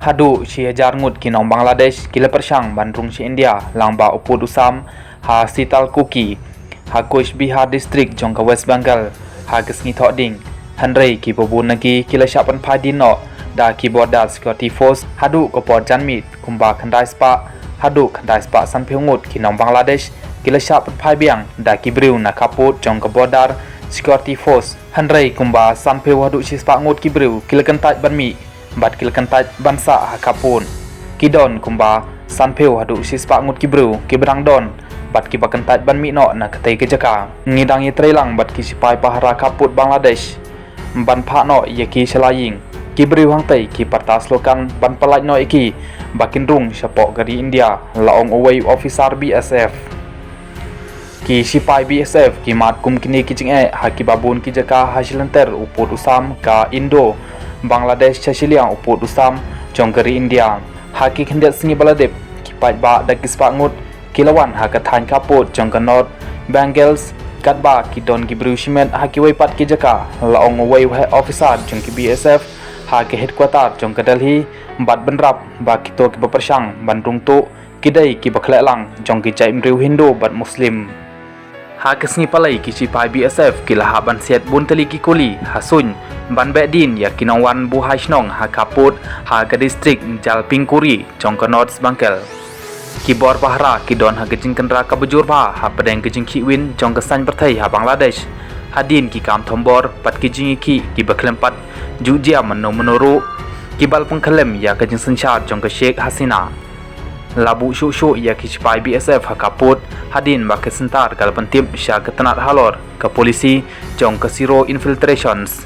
Hadu si hajar ngut kinong Bangladesh kila persang bandrung si India langba upud usam ha Sital Kuki ha Coach Bihar district jongka West Bengal ha gesngi thoding hanrei ki bobun nagi kila syapan phadin no da ki border security force hadu ko por janmit kumba khandai spa hadu khandai spa sanpheungut kinong Bangladesh kila syapan phaibiang da ki briu na kaput jongka border security force hanrei kumba sanpheu hadu si spa ngut ki briu kila kantai banmi bat kila kantai bansa ha kapun kidon kumba sanpheu hadu si spa ngut ki briu ki berang don bat ki bakantai banmi no na katai ke jaka ngidang ye trailang bat ki sipai pahara kaput Bangladesh ban pha no ye ki selaying ki briu hang tai ki partas lokan ban palai no iki bakin rung sapok gari India laong away officer BSF ki sipai BSF ki mat kum kini ki jinge ha ki babun ki jaka hasilenter uput usam ka Indo Bangladesh chasiliang uput usam jongkari India ha ki khendet singi baladep ki pai ba da ki spa ngut kilawan ha ka than kaput jongka North Bengals katba ki don ki briu simen ha ki wai pat ki jaka laong away officer jongki BSF ha ki headquarter jongka Delhi bat benrap ba ki to ki bapersang bandung tu kidai ki baklelang jongki chai mriu Hindu bat Muslim ha kesni palai ki sipai BSF ki laha ban set bun tali ki kuli hasun ban bedin ya kinongwan bu haisnong ha kaput ha ka district Jalpaiguri jongka North Bengal ki bor pahra ki don ha gejing kendra ka bujur ba ha pedeng gejing ki win jongka san perthai ha Bangladesh hadin ki kam thombor pat ki jingi ki baklempat jujia menuru ki bal pengkelem ya ka jing senchar jongka Sheikh Hasina labu syu ya ki sipai BSF ha kaput hadin ba kesentar kal pentim sya ketenat halor ke polisi jong ke zero infiltrations